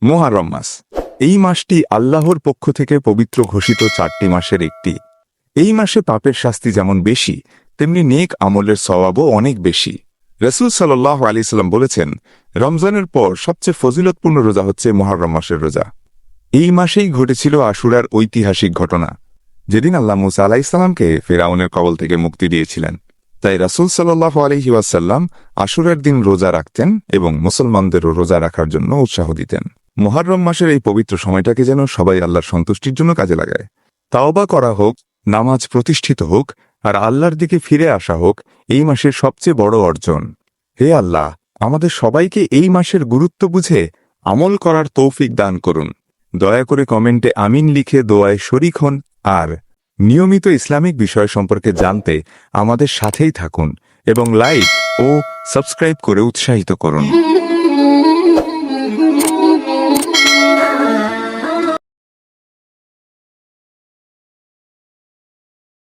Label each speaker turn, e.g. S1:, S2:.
S1: মুহররম মাস। এই মাসটি আল্লাহর পক্ষ থেকে পবিত্র ঘোষিত 4টি মাসের একটি। এই মাসে পাপের শাস্তি যেমন বেশি, তেমনি নেক আমলের সওয়াবও অনেক বেশি। রাসূল সাল্লাল্লাহু আলাইহি সাল্লাম বলেছেন, রমজানের পর সবচেয়ে ফজিলতপূর্ণ রোজা হচ্ছে মুহররম মাসের রোজা। এই মাসেই ঘটেছিল আশুরার ঐতিহাসিক ঘটনা, যেদিন আল্লাহ মূসা আলাইহিস সালামকে ফিরআউনের কবল থেকে মুক্তি দিয়েছিলেন। তাই রাসূল সাল্লাল্লাহু আলাইহি ওয়াসাল্লাম আশুরার দিন রোজা রাখতেন এবং মুসলমানদেরও রোজা রাখার জন্য উৎসাহ দিতেন। মুহররম মাসের এই পবিত্র সময়টাকে যেন সবাই আল্লাহর সন্তুষ্টির জন্য কাজে লাগায়। তাওবা করা হোক, নামাজ প্রতিষ্ঠিত হোক, আর আল্লাহর দিকে ফিরে আসা হোক এই মাসের সবচেয়ে বড় অর্জন। হে আল্লাহ, আমাদের সবাইকে এই মাসের গুরুত্ব বুঝে আমল করার তৌফিক দান করুন। দয়া করে কমেন্টে আমিন লিখে দোয়ায় শরীক হন, আর নিয়মিত ইসলামিক বিষয় সম্পর্কে জানতে আমাদের সাথেই থাকুন এবং লাইক ও সাবস্ক্রাইব করে উৎসাহিত করুন।